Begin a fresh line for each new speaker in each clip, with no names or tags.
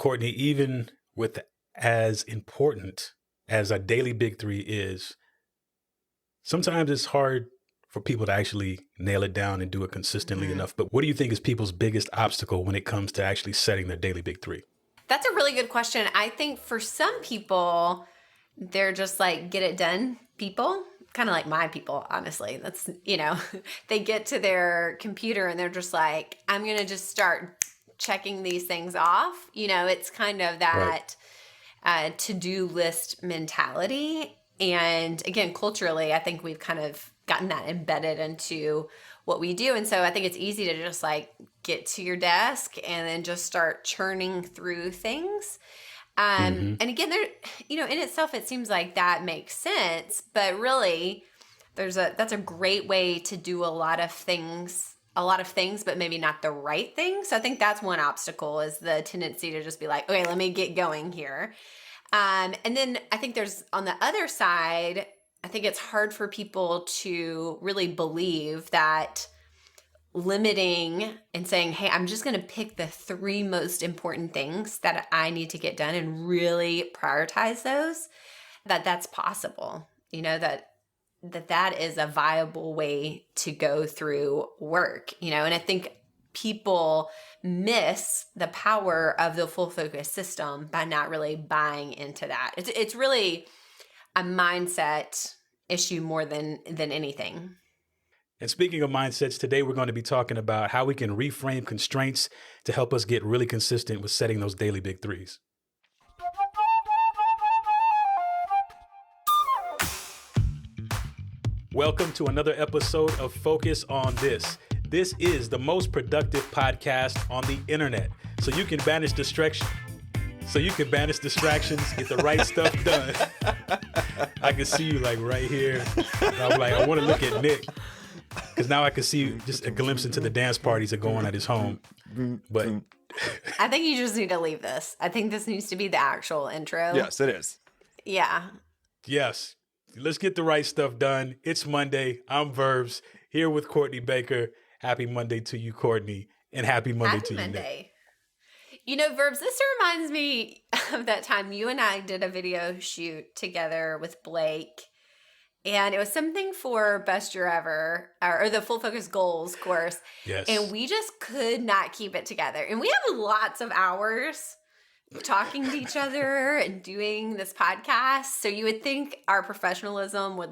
Courtney, even with as important as a daily big three is, sometimes it's hard for people to actually nail it down and do it consistently enough. But what do you think is people's biggest obstacle when it comes to actually setting their daily big three?
That's a really good question. I think for some people, they're just like get it done people, kind of like my people, honestly. That's, they get to their computer and they're just like, I'm going to just start checking these things off. It's kind of that to-do list mentality. And again, culturally, I think we've kind of gotten that embedded into what we do. And so I think it's easy to just like get to your desk and then just start churning through things. And again, there, in itself, it seems like that makes sense, but really that's a great way to do a lot of things, but maybe not the right thing. So I think that's one obstacle, is the tendency to just be like, okay, let me get going here. And then I think there's, on the other side, I think it's hard for people to really believe that limiting and saying, hey, I'm just going to pick the 3 most important things that I need to get done and really prioritize those, that's possible, that is a viable way to go through work, and I think people miss the power of the full focus system by not really buying into that. It's really a mindset issue more than anything.
And speaking of mindsets, today we're going to be talking about how we can reframe constraints to help us get really consistent with setting those daily big threes. Welcome to another episode of Focus on This. This is the most productive podcast on the internet, so you can banish distractions, get the right stuff done. I can see you like right here. I'm like, I want to look at Nick, because now I can see just a glimpse into the dance parties that go on at his home. But
I think you just need to leave this. I think this needs to be the actual intro.
Yes, it is.
Yeah.
Yes. Let's get the right stuff done. It's Monday. I'm Verbs, here with Courtney Baker. Happy Monday to you, Courtney, and happy Monday to you, Nick.
Verbs, this reminds me of that time you and I did a video shoot together with Blake. And it was something for Best Year Ever, or the Full Focus Goals course.
Yes.
And we just could not keep it together. And we have lots of hours talking to each other and doing this podcast. So you would think our professionalism would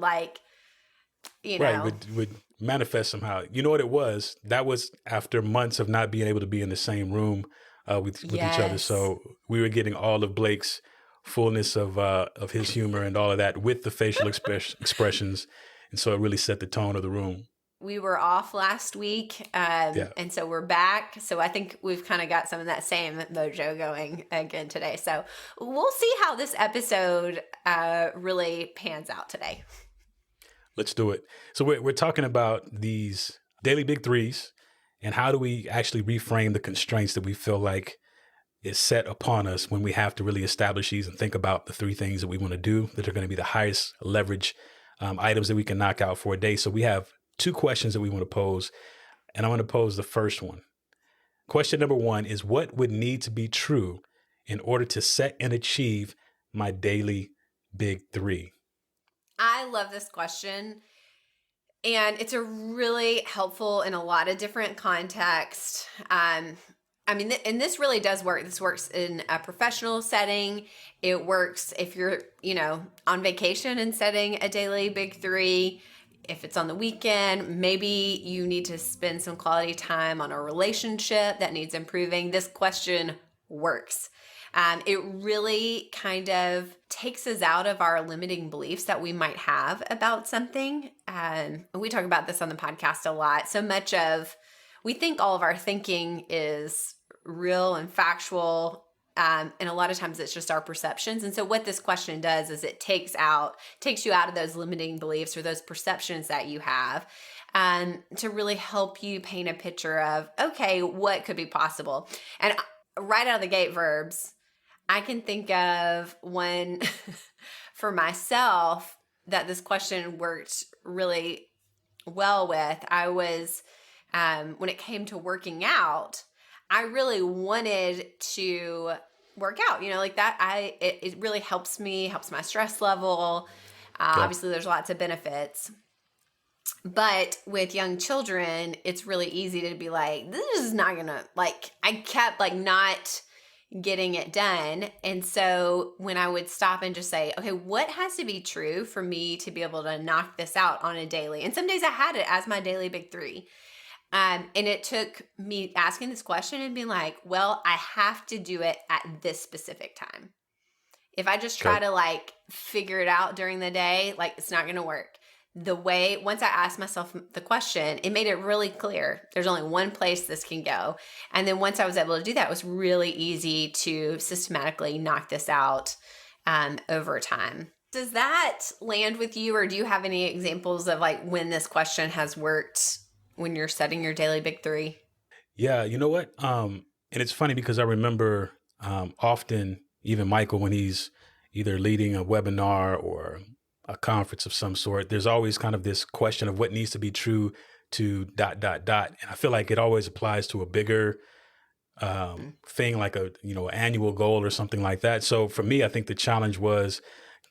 would manifest somehow. You know what it was? That was after months of not being able to be in the same room with each other. So we were getting all of Blake's fullness of his humor and all of that with the facial expressions. And so it really set the tone of the room.
We were off last week, and so we're back. So I think we've kind of got some of that same mojo going again today. So we'll see how this episode really pans out today.
Let's do it. So we're talking about these daily big threes and how do we actually reframe the constraints that we feel like is set upon us when we have to really establish these and think about the 3 things that we want to do that are going to be the highest leverage items that we can knock out for a day. So we have 2 questions that we want to pose, and I want to pose the first one. Question number 1 is, what would need to be true in order to set and achieve my daily big 3?
I love this question, and it's a really helpful in a lot of different contexts. And this really does work. This works in a professional setting. It works if you're, on vacation and setting a daily big 3. If it's on the weekend, maybe you need to spend some quality time on a relationship that needs improving. This question works. It really kind of takes us out of our limiting beliefs that we might have about something. And we talk about this on the podcast a lot. So much of, we think all of our thinking is real and factual. And a lot of times it's just our perceptions. And so what this question does is it takes you out of those limiting beliefs or those perceptions that you have, to really help you paint a picture of, okay, what could be possible? And right out of the gate, Verbs, I can think of one for myself that this question worked really well with. I was, when it came to working out, I really wanted to work out, like that. It really helps me, helps my stress level.
Yep.
Obviously there's lots of benefits, but with young children, it's really easy to be like, this is not gonna, like, I kept like not getting it done. And so when I would stop and just say, okay, what has to be true for me to be able to knock this out on a daily? And some days I had it as my daily big three. And it took me asking this question and being like, well, I have to do it at this specific time. If I just try
Okay.
to like figure it out during the day, like it's not going to work. Once I asked myself the question, it made it really clear. There's only one place this can go. And then once I was able to do that, it was really easy to systematically knock this out over time. Does that land with you, or do you have any examples of like when this question has worked when you're setting your daily big three?
Yeah, you know what? And it's funny because I remember often, even Michael, when he's either leading a webinar or a conference of some sort, there's always kind of this question of what needs to be true to ... And I feel like it always applies to a bigger thing, like an annual goal or something like that. So for me, I think the challenge was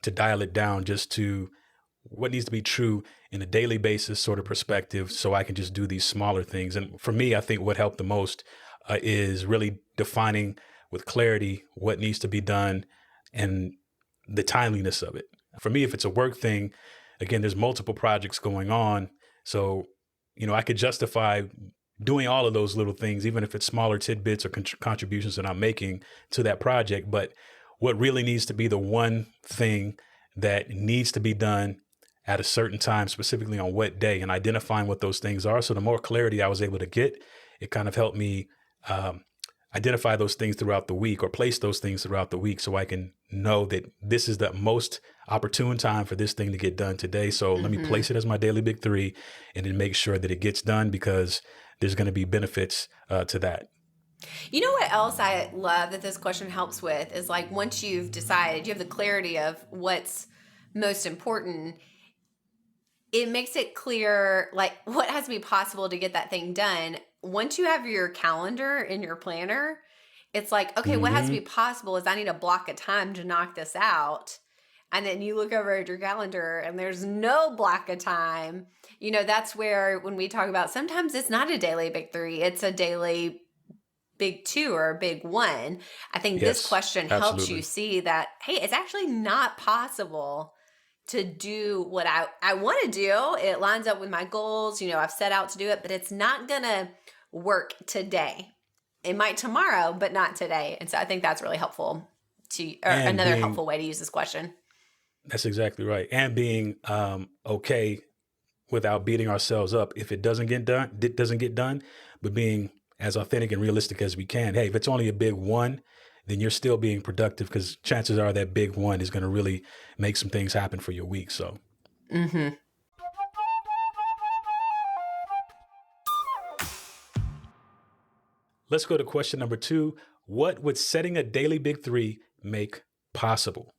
to dial it down just to what needs to be true in a daily basis sort of perspective, so I can just do these smaller things. And for me, I think what helped the most is really defining with clarity what needs to be done and the timeliness of it. For me, if it's a work thing, again, there's multiple projects going on. So, I could justify doing all of those little things, even if it's smaller tidbits or contributions that I'm making to that project. But what really needs to be the one thing that needs to be done at a certain time, specifically on what day, and identifying what those things are. So the more clarity I was able to get, it kind of helped me identify those things throughout the week, or place those things throughout the week, so I can know that this is the most opportune time for this thing to get done today. So let me place it as my daily big three and then make sure that it gets done, because there's going to be benefits to that.
You know what else I love that this question helps with is like, once you've decided, you have the clarity of what's most important, it makes it clear like what has to be possible to get that thing done. Once you have your calendar in your planner, it's like, okay, what has to be possible is I need to block a time to knock this out. And then you look over at your calendar and there's no block of time. That's where when we talk about, sometimes it's not a daily big three, it's a daily big two or a big one. I think this
Yes,
question helps you
absolutely.
see that, hey, it's actually not possible to do what I want to do. It lines up with my goals. I've set out to do it, but it's not going to work today. It might tomorrow, but not today. And so I think that's really helpful or
And
another
being
helpful way to use this question.
That's exactly right. And being okay without beating ourselves up if it doesn't get done, but being as authentic and realistic as we can. Hey, if it's only a big one, then you're still being productive, because chances are that big one is going to really make some things happen for your week. So
Mm-hmm.
let's go to question number 2. What would setting a daily big three make possible?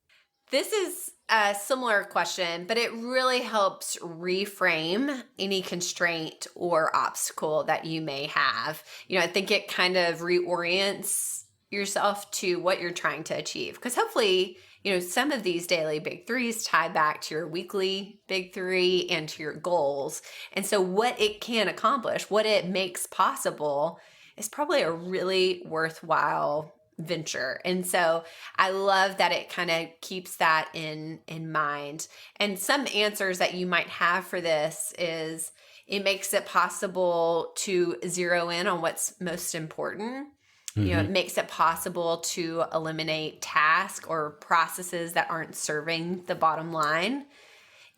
This is a similar question, but it really helps reframe any constraint or obstacle that you may have. I think it kind of reorients yourself to what you're trying to achieve. Because hopefully, some of these daily big threes tie back to your weekly big three and to your goals. And so what it can accomplish, what it makes possible, is probably a really worthwhile venture. And so I love that it kind of keeps that in mind. And some answers that you might have for this is, it makes it possible to zero in on what's most important. It makes it possible to eliminate tasks or processes that aren't serving the bottom line.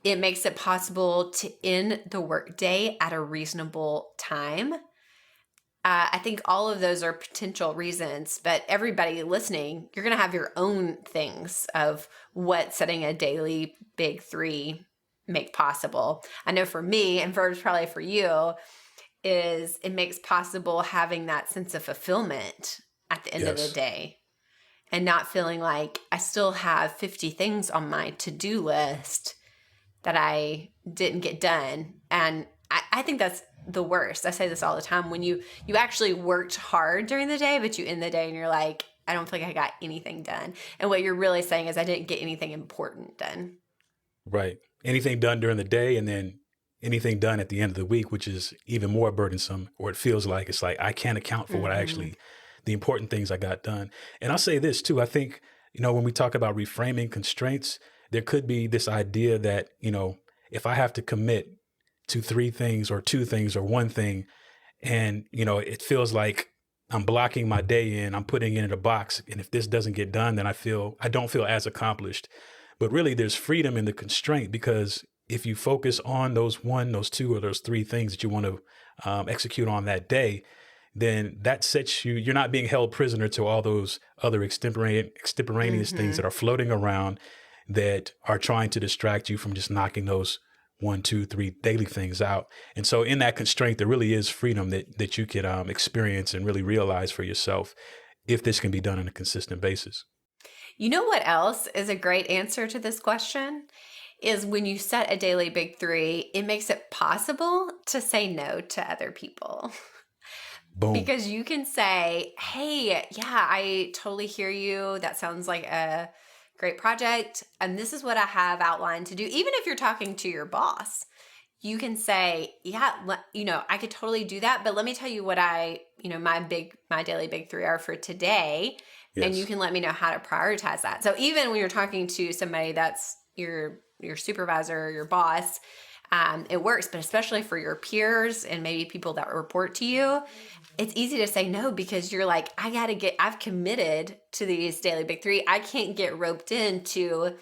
It makes it possible to end the workday at a reasonable time. I think all of those are potential reasons, but everybody listening, you're going to have your own things of what setting a daily big three make possible. I know for me, and Verbs probably for you, is it makes possible having that sense of fulfillment at the end of the
Yes.
day, and not feeling like I still have 50 things on my to-do list that I didn't get done. And I think that's the worst. I say this all the time. When you actually worked hard during the day, but you end the day and you're like, I don't feel like I got anything done. And what you're really saying is I didn't get anything important done.
Right. Anything done during the day and then anything done at the end of the week, which is even more burdensome, or it feels like it's like I can't account for what I actually, the important things I got done. And I'll say this too. I think, when we talk about reframing constraints, there could be this idea that, if I have to commit to 3 things or 2 things or 1 thing, and, it feels like I'm blocking my day in, I'm putting it in a box. And if this doesn't get done, then I don't feel as accomplished. But really there's freedom in the constraint, because if you focus on those 1, those 2, or those 3 things that you want to execute on that day, then that sets you're not being held prisoner to all those other extemporaneous things that are floating around that are trying to distract you from just knocking those 1, 2, 3 daily things out. And so in that constraint, there really is freedom that you could experience and really realize for yourself if this can be done on a consistent basis.
You know what else is a great answer to this question? Is when you set a daily big 3, it makes it possible to say no to other people.
Boom.
Because you can say, hey, yeah, I totally hear you. That sounds like a great project. And this is what I have outlined to do. Even if you're talking to your boss, you can say, yeah, I could totally do that. But let me tell you what my daily big 3 are for today. Yes. And you can let me know how to prioritize that. So even when you're talking to somebody that's your supervisor or your boss, it works. But especially for your peers and maybe people that report to you, it's easy to say no because you're like, I've committed to these daily big 3. I can't get roped into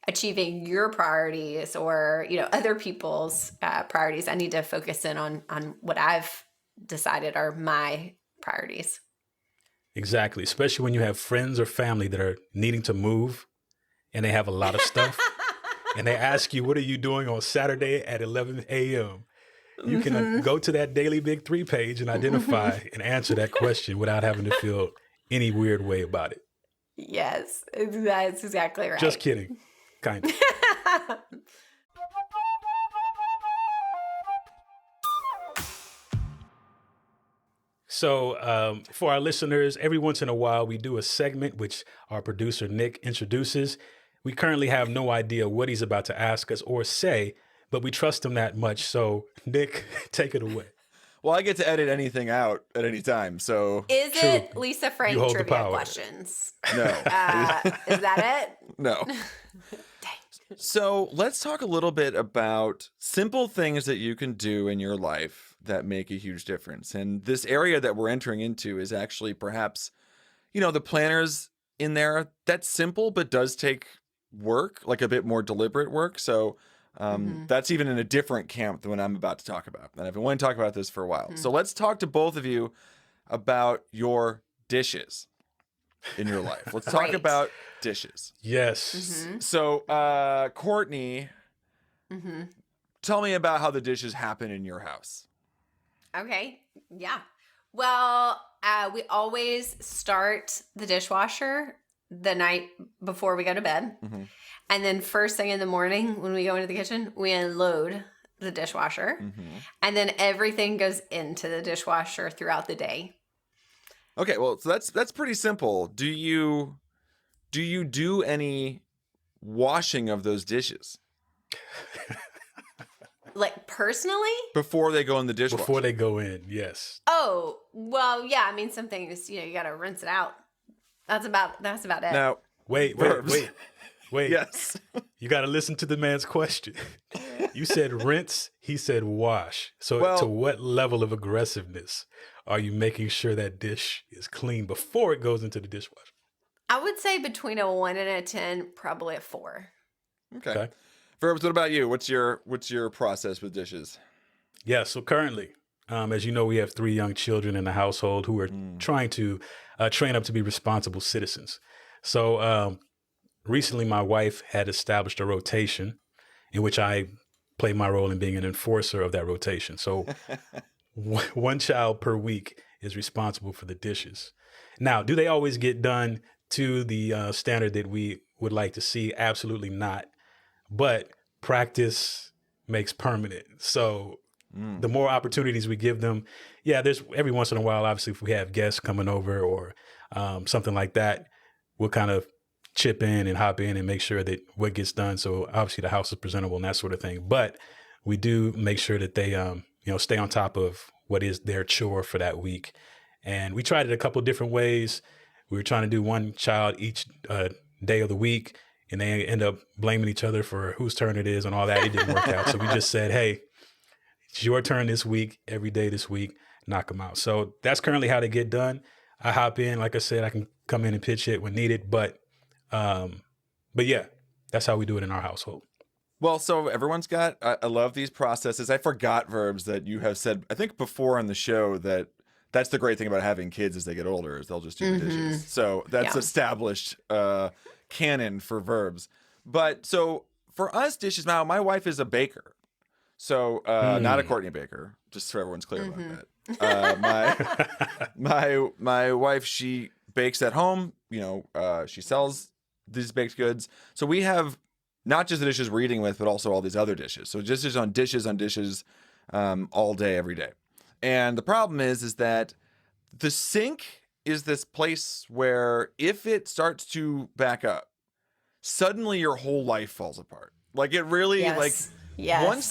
achieving your priorities or, other people's priorities. I need to focus in on what I've decided are my priorities.
Exactly. Especially when you have friends or family that are needing to move and they have a lot of stuff and they ask you, what are you doing on Saturday at 11 a.m.? You can go to that Daily Big 3 page and identify and answer that question without having to feel any weird way about it.
Yes, that's exactly right.
Just kidding. Kind of. So for our listeners, every once in a while, we do a segment which our producer, Nick, introduces. We currently have no idea what he's about to ask us or say, but we trust him that much. So, Nick, take it away.
Well, I get to edit anything out at any time, so...
Is it Lisa Frank trivia questions?
No.
Is that it?
No. So let's talk a little bit about simple things that you can do in your life that make a huge difference. And this area that we're entering into is actually perhaps, the planners in there. That's simple, but does take work, like a bit more deliberate work. So that's even in a different camp than what I'm about to talk about. And I've been wanting to talk about this for a while. So let's talk to both of you about your dishes in your life. Let's talk about dishes.
Yes.
So, Courtney, tell me about how the dishes happen in your house.
Okay. Yeah. Well, we always start the dishwasher the night before we go to bed. And then first thing in the morning when we go into the kitchen, we unload the dishwasher. And then everything goes into the dishwasher throughout the day.
Okay, well, so that's pretty simple. Do you do any washing of those dishes?
Like personally?
Before they go in the dishwasher.
Before they go in, yes.
Oh, well, yeah. I mean, some things, you got to rinse it out. That's about it.
Now,
wait.
Yes.
You got to listen to the man's question. You said rinse, he said wash. So to what level of aggressiveness are you making sure that dish is clean before it goes into the dishwasher?
I would say between a 1 and a 10, probably a 4.
Okay. Verbs, what about you? What's your process with dishes?
Yeah, so currently, as you know, we have 3 young children in the household who are trying to train up to be responsible citizens. So recently, my wife had established a rotation in which I play my role in being an enforcer of that rotation. So one child per week is responsible for the dishes. Now, do they always get done to the standard that we would like to see? Absolutely not. But practice makes permanent. So the more opportunities we give them, there's every once in a while, obviously, if we have guests coming over or something like that, we'll kind of chip in and hop in and make sure that what gets done. So obviously the house is presentable and that sort of thing. But we do make sure that they, stay on top of what is their chore for that week. And we tried it a couple different ways. We were trying to do one child each day of the week, and they end up blaming each other for whose turn it is and all that. It didn't work out. So we just said, hey, it's your turn this week, every day this week, knock them out. So that's currently how they get done. I hop in, like I said, I can come in and pitch it when needed, but yeah, that's how we do it in our household.
Well, so everyone's got, I love these processes. I forgot, Verbs, that you have said, I think before on the show, that that's the great thing about having kids as they get older is they'll just do the dishes. So that's established canon for Verbs. But so for us dishes now, my wife is a baker. So not a Courtney baker, just so everyone's clear about that. My wife, she bakes at home. She sells these baked goods. So we have not just the dishes we're eating with, but also all these other dishes. So dishes on dishes all day, every day. And the problem is that the sink is this place where if it starts to back up, suddenly your whole life falls apart. Like it really once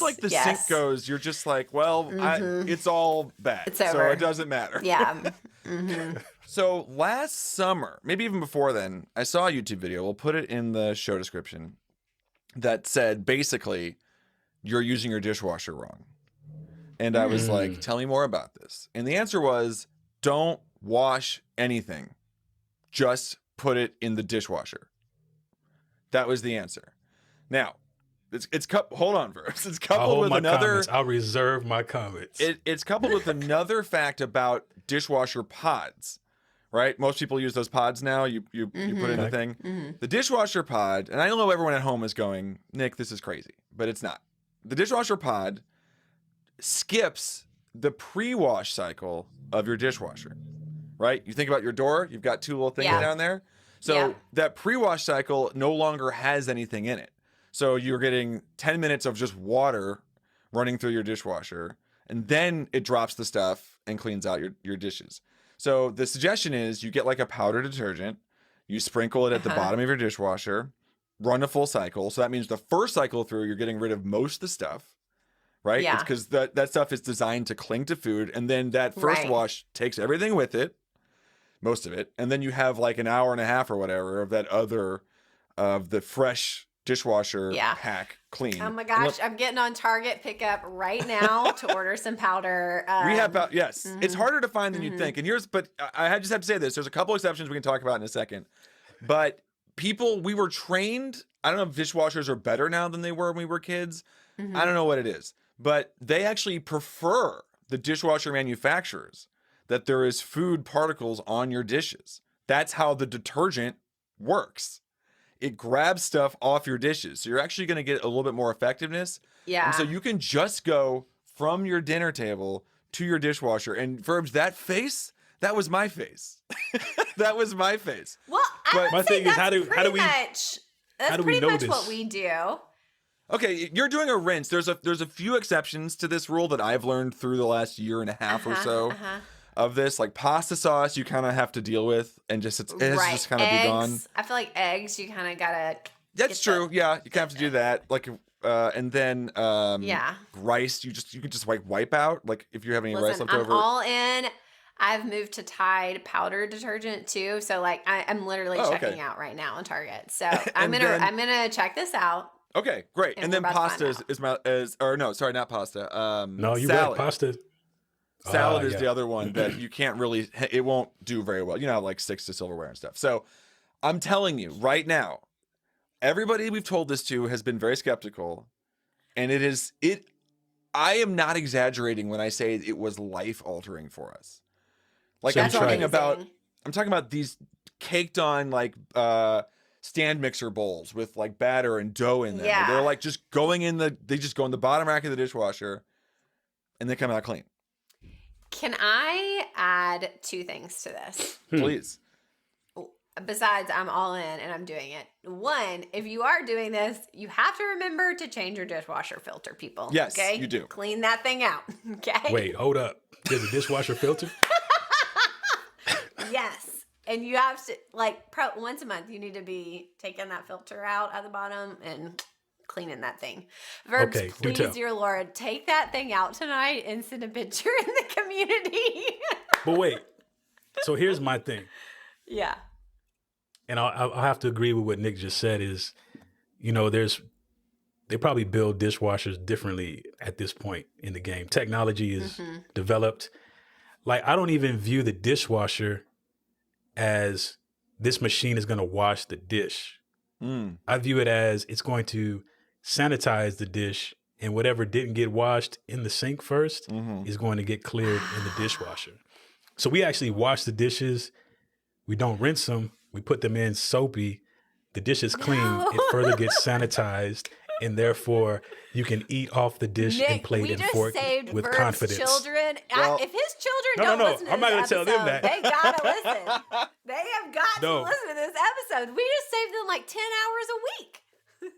like the sink goes, you're just like, well, it's all bad.
It's over.
So it doesn't matter.
Yeah.
So last summer, maybe even before then, I saw a YouTube video. We'll put it in the show description that said, basically, you're using your dishwasher wrong. And I was like, tell me more about this. And the answer was, don't wash anything. Just put it in the dishwasher. That was the answer. Now, hold on, Verbs. It's coupled with another.
Comments. I'll reserve my comments.
It's coupled with another fact about dishwasher pods, right? Most people use those pods now. You put in the thing. The dishwasher pod, and I know everyone at home is going, Nick, this is crazy, but it's not. The dishwasher pod skips the pre-wash cycle of your dishwasher, right? You think about your door. You've got two little things down there. So that pre-wash cycle no longer has anything in it. So you're getting 10 minutes of just water running through your dishwasher, and then it drops the stuff and cleans out your dishes. So the suggestion is you get like a powder detergent, you sprinkle it at the bottom of your dishwasher, run a full cycle. So that means the first cycle through, you're getting rid of most of the stuff, right?
Yeah.
It's because that stuff is designed to cling to food. And then that first wash takes everything with it, most of it. And then you have like an hour and a half or whatever of that other, of the fresh dishwasher pack clean.
Oh my gosh, I'm getting on Target pickup right now to order some powder.
We have it's harder to find than you'd think. And but I just have to say this. There's a couple exceptions we can talk about in a second. But we were trained. I don't know if dishwashers are better now than they were when we were kids. I don't know what it is. But they actually prefer the dishwasher manufacturers that there is food particles on your dishes. That's how the detergent works. It grabs stuff off your dishes. So you're actually going to get a little bit more effectiveness. Yeah. And so you can just go from your dinner table to your dishwasher. And Verbs, that face, that was my face. That was my face.
Well, my thing is, how do we know
this?
What we do.
Okay, you're doing a rinse. There's a few exceptions to this rule that I've learned through the last year and a half or so. Of this, like pasta sauce, you kind of have to deal with, and it has to just kind of be gone.
I feel like eggs, you kind of gotta.
That's true. Yeah, you kind of have to do that. Like, and then rice, you can just like wipe out. Like if you have any rice left over.
I'm all in. I've moved to Tide powder detergent too, so like I'm literally checking out right now on Target. So I'm gonna check this out.
Okay, great. And then pasta not pasta.
No, you
salad.
read pasta.
Salad is the other one that you can't really, it won't do very well. You know, like sticks to silverware and stuff. So I'm telling you right now, everybody we've told this to has been very skeptical. And I am not exaggerating when I say it was life altering for us. Like
So
I'm talking about these caked on like stand mixer bowls with like batter and dough in them.
Yeah.
They're like just they just go in the bottom rack of the dishwasher and they come out clean.
Can I add two things to this?
Please.
Besides, I'm all in and I'm doing it. One, if you are doing this, you have to remember to change your dishwasher filter, people.
Yes,
okay?
you do.
Clean that thing out, okay?
Wait, hold up. There's a dishwasher filter?
Yes. And you have to, like, once a month, you need to be taking that filter out at the bottom and cleaning that thing. Verbs,
Okay, do
please,
tell.
dear Lord, take that thing out tonight and send a picture in the community.
But wait, so here's my thing.
Yeah.
And I'll have to agree with what Nick just said is, you know, they probably build dishwashers differently at this point in the game. Technology is developed. Like, I don't even view the dishwasher as this machine is going to wash the dish. I view it as it's going to sanitize the dish, and whatever didn't get washed in the sink first is going to get cleared in the dishwasher. So we actually wash the dishes. We don't rinse them. We put them in soapy. The dish is clean.
No.
It further gets sanitized, and therefore you can eat off the dish
Nick,
and plate
we
and
just
fork
saved
with
Verb's
confidence.
children.
Well,
If his children
No,
don't
no,
listen to
I'm not
this
gonna tell them
episode,
that.
they gotta listen. They have got
No.
to listen to this episode. We just saved them like 10 hours a week.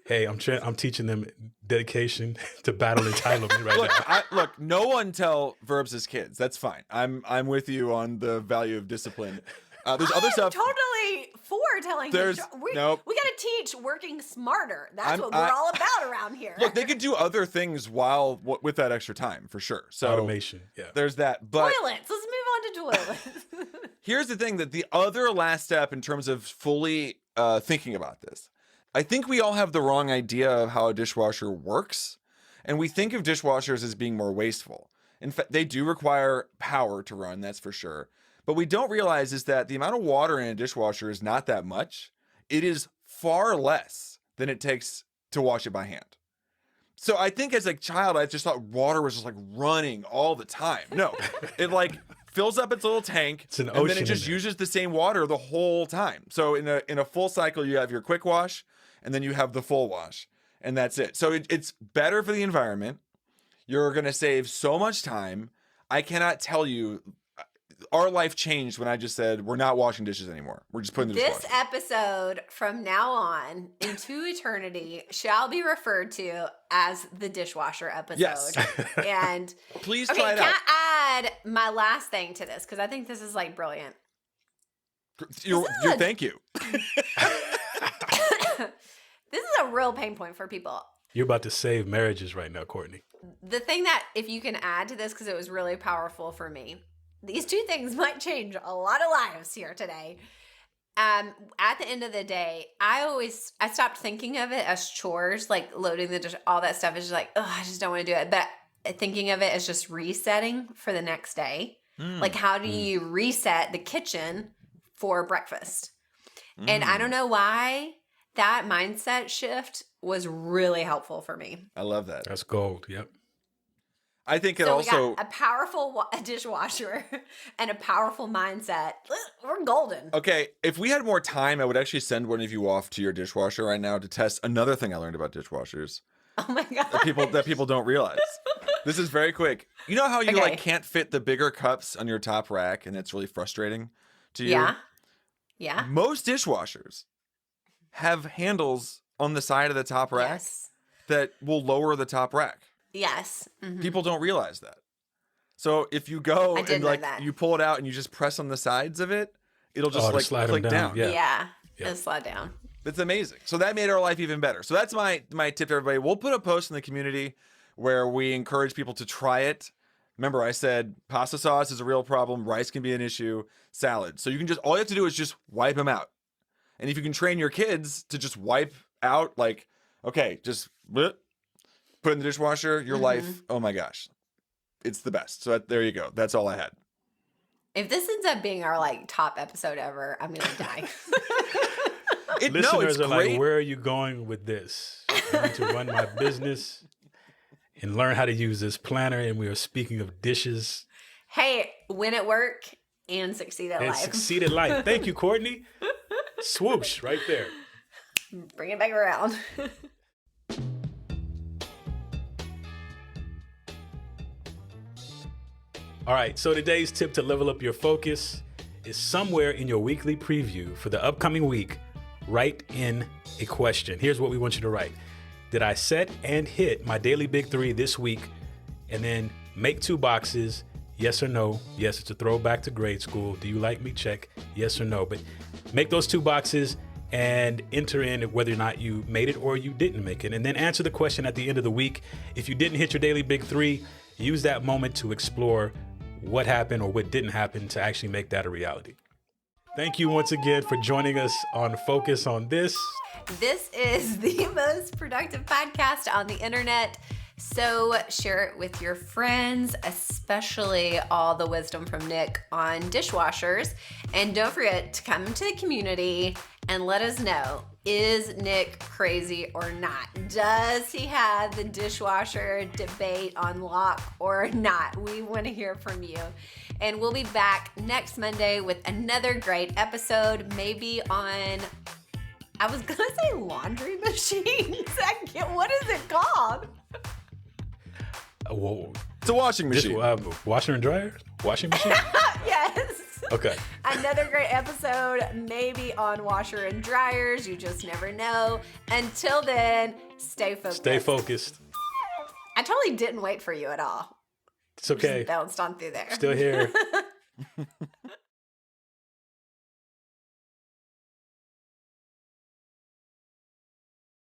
Hey, I'm teaching them dedication to battle entitlement right now.
Look, no one tell Verbs' kids. That's fine. I'm with you on the value of discipline. There's other stuff.
Totally for telling
There's-
him. We
nope.
got to teach working smarter. That's
I'm-
what we're all about around here.
Look, they could do other things with that extra time for sure. So
Automation, yeah.
there's that. But
toilets. Let's move on to toilets.
here's the thing: that the other last step in terms of fully thinking about this, I think we all have the wrong idea of how a dishwasher works, and we think of dishwashers as being more wasteful. In fact, they do require power to run, that's for sure. But we don't realize is that the amount of water in a dishwasher is not that much. It is far less than it takes to wash it by hand. So I think as a child, I just thought water was just like running all the time. No, it like fills up its little tank,
It's an
and then
ocean
it just
in there.
uses the same water the whole time. So in a full cycle, you have your quick wash, and then you have the full wash, and that's it. So it's better for the environment. You're gonna save so much time. I cannot tell you. Our life changed when I just said we're not washing dishes anymore. We're just putting the
This
dishwasher.
episode, from now on into eternity, shall be referred to as the dishwasher episode.
Yes.
And
Please
okay,
try it
can
out.
I add my last thing to this? Because I think this is like brilliant.
Thank you.
This is a real pain point for people.
You're about to save marriages right now, Courtney.
The thing that, if you can add to this, because it was really powerful for me, these two things might change a lot of lives here today. At the end of the day, I stopped thinking of it as chores, like loading the dish, all that stuff is just like, oh, I just don't want to do it. But thinking of it as just resetting for the next day. Like, how do you reset the kitchen for breakfast? And I don't know why that mindset shift was really helpful for me.
I love that.
That's gold. Yep.
I think it
So
also.
we got a powerful dishwasher and a powerful mindset. We're golden.
Okay, if we had more time, I would actually send one of you off to your dishwasher right now to test another thing I learned about dishwashers
Oh my god.
that people don't realize. This is very quick. You know how you
Okay.
like can't fit the bigger cups on your top rack, and it's really frustrating to you?
Yeah. Yeah.
Most dishwashers have handles on the side of the top rack
Yes.
that will lower the top rack.
Yes. Mhm.
People don't realize that. So if you go
I did
and
know
like
that.
you pull it out and you just press on the sides of it, it'll just
to
like
slide 'em
click
down,
down.
yeah.
Yeah.
Yeah.
It'll slide down.
It's amazing. So that made our life even better. So that's my tip to everybody. We'll put a post in the community where we encourage people to try it. Remember, I said pasta sauce is a real problem. Rice can be an issue. Salad. So you can just, all you have to do is just wipe them out. And if you can train your kids to just wipe out, like, okay, just bleh, put it in the dishwasher, your life, oh my gosh, it's the best. So there you go. That's all I had.
If this ends up being our like top episode ever, I'm gonna die.
No,
Listeners
it's
are
great.
like, where are you going with this? I need to run my business and learn how to use this planner. And we are speaking of dishes
Hey, win at work and succeed at
and
life.
succeed at life. Thank you, Courtney. Swoosh right there.
Bring it back around.
All right, so today's tip to level up your focus is somewhere in your weekly preview for the upcoming week. Write in a question. Here's what we want you to write. Did I set and hit my daily big three this week? And then make 2 boxes. Yes or no. Yes, it's a throwback to grade school. Do you like me? Check. Yes or no. But make those 2 boxes and enter in whether or not you made it or you didn't make it. And then answer the question at the end of the week. If you didn't hit your daily big 3, use that moment to explore what happened or what didn't happen to actually make that a reality. Thank you once again for joining us on Focus on This.
This is the most productive podcast on the internet. So share it with your friends, especially all the wisdom from Nick on dishwashers. And don't forget to come to the community and let us know, is Nick crazy or not? Does he have the dishwasher debate on lock or not? We want to hear from you. And we'll be back next Monday with another great episode, maybe on, I was going to say laundry machines. What is it called?
Whoa.
It's a washing machine.
Washer and dryer? Washing machine?
Yes.
Okay.
Another great episode, maybe on washer and dryers. You just never know. Until then, stay focused.
Stay focused.
I totally didn't wait for you at all.
It's okay.
Just bounced on through there.
Still here.